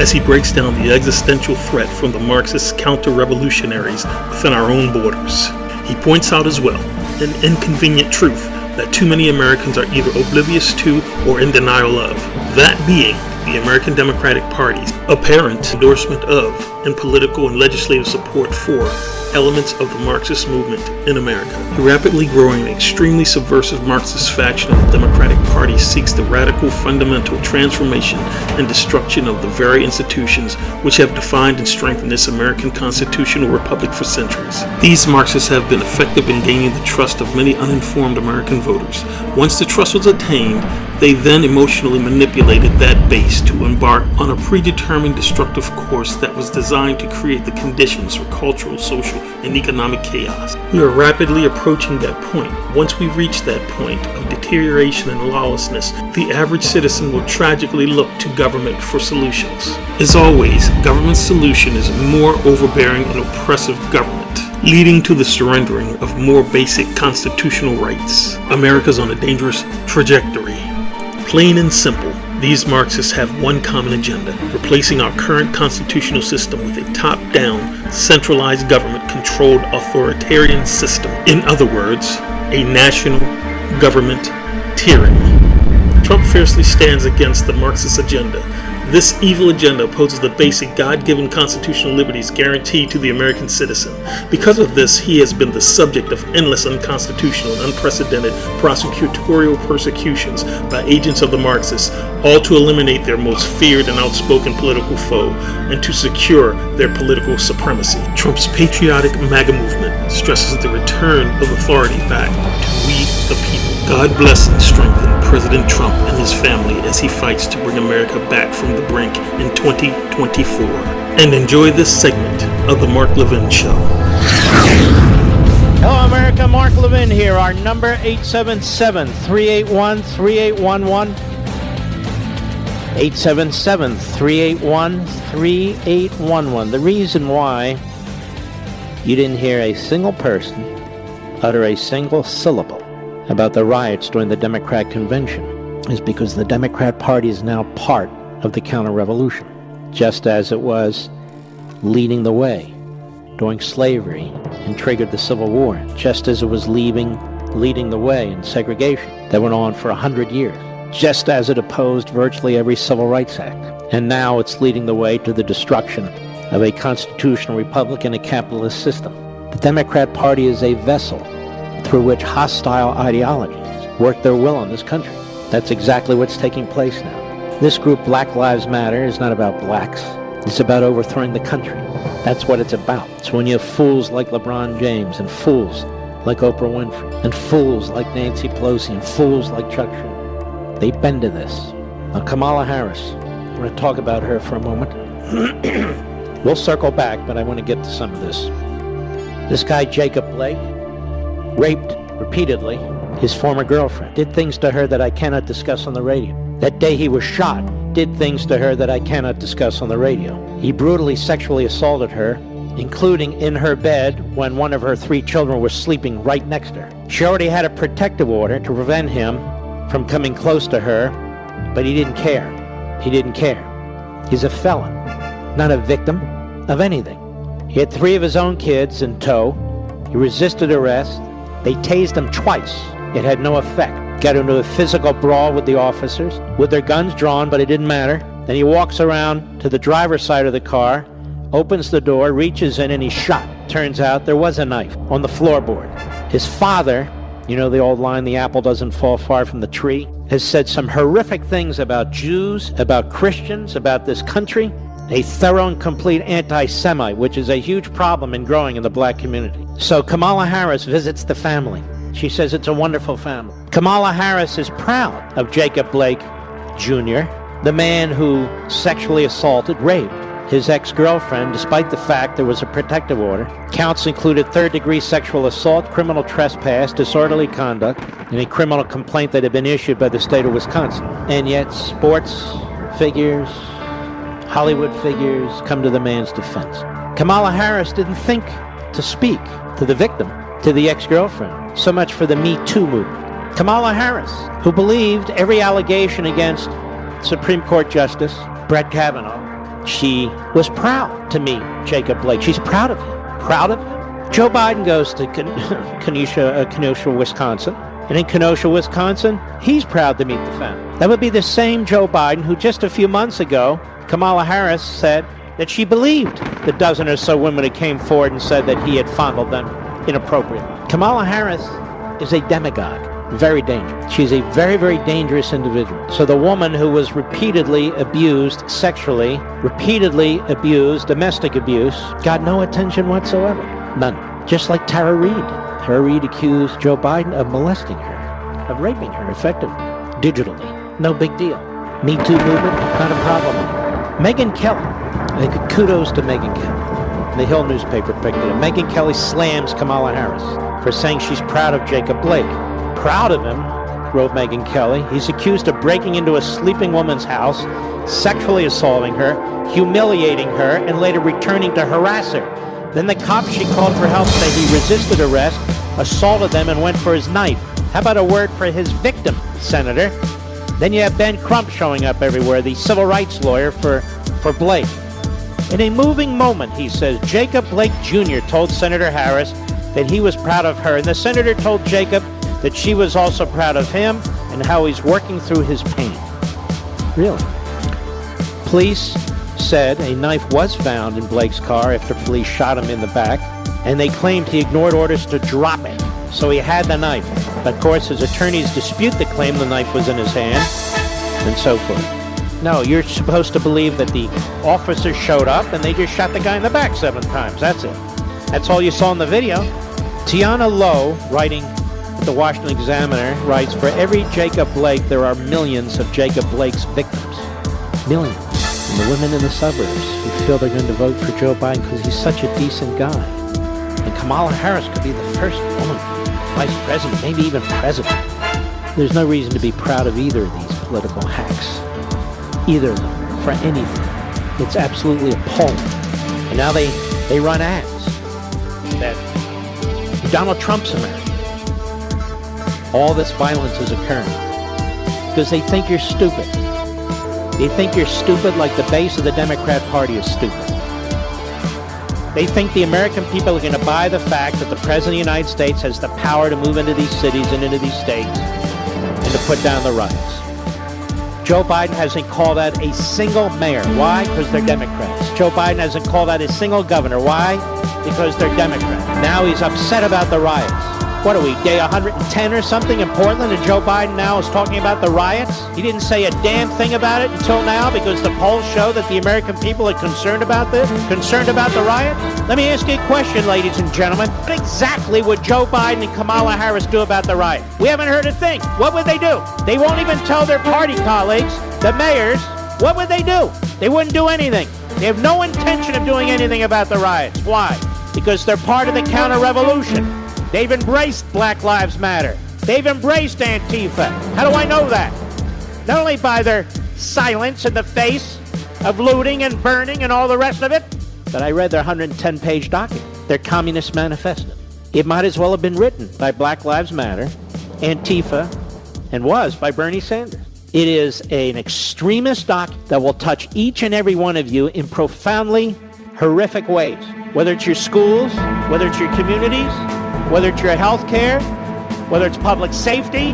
as he breaks down the existential threat from the Marxist counter-revolutionaries within our own borders. He points out as well an inconvenient truth that too many Americans are either oblivious to or in denial of, that being the American Democratic Party's apparent endorsement of and political and legislative support for elements of the Marxist movement in America. The rapidly growing and extremely subversive Marxist faction of the Democratic Party seeks the radical, fundamental transformation and destruction of the very institutions which have defined and strengthened this American constitutional republic for centuries. These Marxists have been effective in gaining the trust of many uninformed American voters. Once the trust was attained, they then emotionally manipulated that base to embark on a predetermined destructive course that was designed to create the conditions for cultural, social, and economic chaos. We are rapidly approaching that point. Once we reach that point of deterioration and lawlessness, the average citizen will tragically look to government for solutions. As always, government's solution is more overbearing and oppressive government, leading to the surrendering of more basic constitutional rights. America's on a dangerous trajectory. Plain and simple, these Marxists have one common agenda: replacing our current constitutional system with a top-down, centralized government-controlled authoritarian system. In other words, a national government tyranny. Trump fiercely stands against the Marxist agenda. This evil agenda opposes the basic God-given constitutional liberties guaranteed to the American citizen. Because of this, he has been the subject of endless unconstitutional and unprecedented prosecutorial persecutions by agents of the Marxists, all to eliminate their most feared and outspoken political foe and to secure their political supremacy. Trump's patriotic MAGA movement stresses the return of authority back to we the people. God bless and strengthen President Trump and his family as he fights to bring America back from the brink in 2024. And enjoy this segment of the Mark Levin Show. Hello, America. Mark Levin here. Our number 877-381-3811. 877-381-3811. The reason why you didn't hear a single person utter a single syllable about the riots during the Democrat convention is because the Democrat Party is now part of the counter-revolution, just as it was leading the way during slavery and triggered the Civil War, just as it was leading the way in segregation that went on for 100 years, just as it opposed virtually every Civil Rights Act. And now it's leading the way to the destruction of a constitutional republic and a capitalist system. The Democrat Party is a vessel through which hostile ideologies work their will on this country. That's exactly what's taking place now. This group, Black Lives Matter, is not about blacks. It's about overthrowing the country. That's what it's about. So when you have fools like LeBron James and fools like Oprah Winfrey and fools like Nancy Pelosi and fools like Chuck Schumer, they bend to this. Now, Kamala Harris, I'm going to talk about her for a moment. We'll circle back, but I want to get to some of this. This guy, Jacob Blake, raped repeatedly his former girlfriend, did things to her that I cannot discuss on the radio. That day he was shot, did things to her that I cannot discuss on the radio. He brutally sexually assaulted her, including in her bed when one of her 3 children was sleeping right next to her. She already had a protective order to prevent him from coming close to her, but he didn't care. He didn't care. He's a felon, not a victim of anything. He had 3 of his own kids in tow. He resisted arrest. They tased him twice. It had no effect. Got into a physical brawl with the officers, with their guns drawn, but it didn't matter. Then he walks around to the driver's side of the car, opens the door, reaches in, and he's shot. Turns out there was a knife on the floorboard. His father, you know the old line, the apple doesn't fall far from the tree, has said some horrific things about Jews, about Christians, about this country. A thorough and complete anti-Semite, which is a huge problem in growing in the black community. So Kamala Harris visits the family. She says it's a wonderful family. Kamala Harris is proud of Jacob Blake Jr., the man who sexually assaulted, raped his ex-girlfriend, despite the fact there was a protective order. Counts included 3rd-degree sexual assault, criminal trespass, disorderly conduct, and a criminal complaint that had been issued by the state of Wisconsin. And yet sports figures, Hollywood figures come to the man's defense. Kamala Harris didn't think to speak to the victim, to the ex-girlfriend. So much for the Me Too movement. Kamala Harris, who believed every allegation against Supreme Court Justice Brett Kavanaugh, she was proud to meet Jacob Blake. She's proud of him. Proud of him. Joe Biden goes to Kenosha, Wisconsin. And in Kenosha, Wisconsin, he's proud to meet the family. That would be the same Joe Biden who just a few months ago, Kamala Harris said that she believed the dozen or so women who came forward and said that he had fondled them inappropriately. Kamala Harris is a demagogue. Very dangerous. She's a very, very dangerous individual. So the woman who was repeatedly abused sexually, repeatedly abused, domestic abuse, got no attention whatsoever. None. Just like Tara Reade. Tara Reade accused Joe Biden of molesting her, of raping her effectively, digitally. No big deal. Me Too movement, not a problem anymore. Megyn Kelly. I think kudos to Megyn Kelly. The Hill newspaper picked it up. Megyn Kelly slams Kamala Harris for saying she's proud of Jacob Blake. Proud of him, wrote Megyn Kelly. He's accused of breaking into a sleeping woman's house, sexually assaulting her, humiliating her, and later returning to harass her. Then the cops she called for help say he resisted arrest, assaulted them, and went for his knife. How about a word for his victim, Senator? Then you have Ben Crump showing up everywhere, the civil rights lawyer for Blake. In a moving moment, he says, Jacob Blake Jr. told Senator Harris that he was proud of her, and the senator told Jacob that she was also proud of him and how he's working through his pain. Really? Police said a knife was found in Blake's car after police shot him in the back, and they claimed he ignored orders to drop it, so he had the knife. But of course, his attorneys dispute the claim the knife was in his hand, and so forth. No, you're supposed to believe that the officers showed up and they just shot the guy in the back 7 times. That's it. That's all you saw in the video. Tiana Lowe, writing at the Washington Examiner, writes, for every Jacob Blake, there are millions of Jacob Blake's victims. Millions. And the women in the suburbs who feel they're going to vote for Joe Biden because he's such a decent guy. And Kamala Harris could be the first woman vice president, maybe even president. There's no reason to be proud of either of these political hacks. Either of them, for anything. It's absolutely appalling. And now they run ads that Donald Trump's America. All this violence is occurring because they think you're stupid. They think you're stupid like the base of the Democrat Party is stupid. They think the American people are going to buy the fact that the President of the United States has the power to move into these cities and into these states and to put down the riots. Joe Biden hasn't called out a single mayor. Why? Because they're Democrats. Joe Biden hasn't called out a single governor. Why? Because they're Democrats. Now he's upset about the riots. What are we, day 110 or something in Portland, and Joe Biden now is talking about the riots? He didn't say a damn thing about it until now because the polls show that the American people are concerned about this, concerned about the riot. Let me ask you a question, ladies and gentlemen. What exactly would Joe Biden and Kamala Harris do about the riot? We haven't heard a thing. What would they do? They won't even tell their party colleagues, the mayors, what would they do? They wouldn't do anything. They have no intention of doing anything about the riots. Why? Because they're part of the counter-revolution. They've embraced Black Lives Matter. They've embraced Antifa. How do I know that? Not only by their silence in the face of looting and burning and all the rest of it, but I read their 110-page document, their Communist Manifesto. It might as well have been written by Black Lives Matter, Antifa, and was by Bernie Sanders. It is an extremist document that will touch each and every one of you in profoundly horrific ways. Whether it's your schools, whether it's your communities, whether it's your health care, whether it's public safety,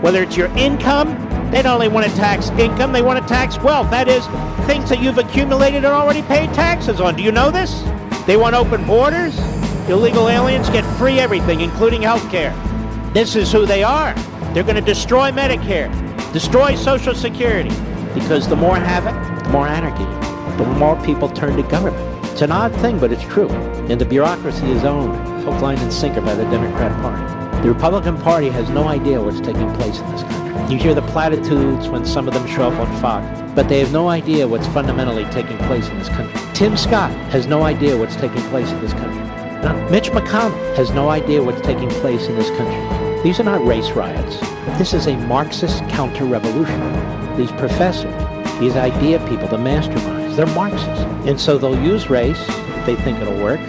whether it's your income. They don't only want to tax income, they want to tax wealth. That is, things that you've accumulated and already paid taxes on. Do you know this? They want open borders. Illegal aliens get free everything, including health care. This is who they are. They're going to destroy Medicare, destroy Social Security, because the more havoc, the more anarchy, the more people turn to government. It's an odd thing, but it's true. And the bureaucracy is owned, hook, line, and sinker by the Democrat Party. The Republican Party has no idea what's taking place in this country. You hear the platitudes when some of them show up on Fox, but they have no idea what's fundamentally taking place in this country. Tim Scott has no idea what's taking place in this country. Mitch McConnell has no idea what's taking place in this country. These are not race riots. This is a Marxist counter-revolution. These professors, these idea people, the masterminds, they're Marxists. And so they'll use race if they think it'll work.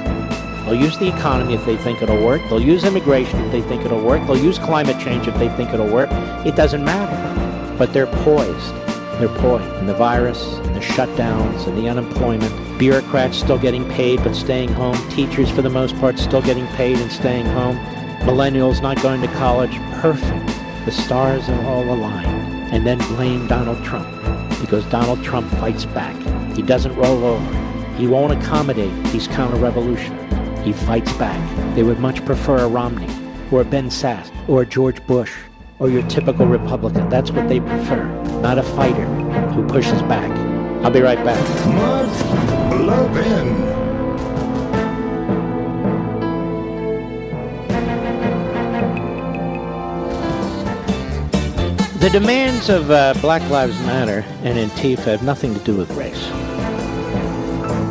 They'll use the economy if they think it'll work. They'll use immigration if they think it'll work. They'll use climate change if they think it'll work. It doesn't matter. But they're poised They're poised. And the virus, and the shutdowns, and the unemployment. Bureaucrats still getting paid but staying home. Teachers, for the most part, still getting paid and staying home. Millennials not going to college. Perfect. The stars are all aligned. And then blame Donald Trump, because Donald Trump fights back. He doesn't roll over. He won't accommodate these counter-revolutionaries. He fights back. They would much prefer a Romney, or a Ben Sasse, or a George Bush, or your typical Republican. That's what they prefer, not a fighter who pushes back. I'll be right back. Mark Levin. The demands of Black Lives Matter and Antifa have nothing to do with race.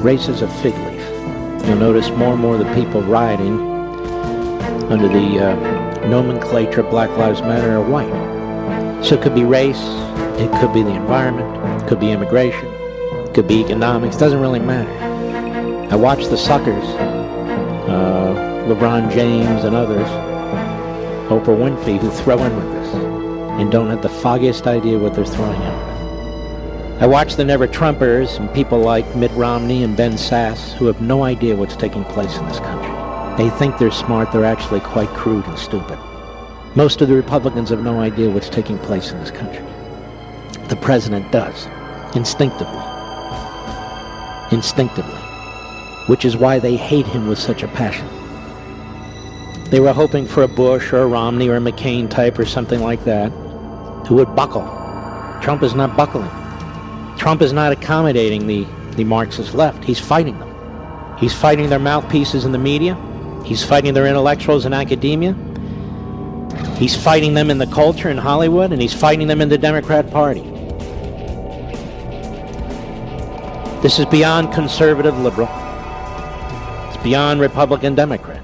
Race is a fig leaf. You'll notice more and more the people rioting under the nomenclature Black Lives Matter are white. So it could be race, it could be the environment, it could be immigration, it could be economics, doesn't really matter. I watch the suckers, LeBron James and others, Oprah Winfrey, who throw in with this and don't have the foggiest idea what they're throwing in. I watch the never-Trumpers and people like Mitt Romney and Ben Sasse who have no idea what's taking place in this country. They think they're smart, they're actually quite crude and stupid. Most of the Republicans have no idea what's taking place in this country. The president does, instinctively. Instinctively. Which is why they hate him with such a passion. They were hoping for a Bush or a Romney or a McCain type or something like that who would buckle. Trump is not buckling. Trump is not accommodating the Marxist left. He's fighting them. He's fighting their mouthpieces in the media. He's fighting their intellectuals in academia. He's fighting them in the culture in Hollywood, and he's fighting them in the Democrat Party. This is beyond conservative liberal. It's beyond Republican Democrat.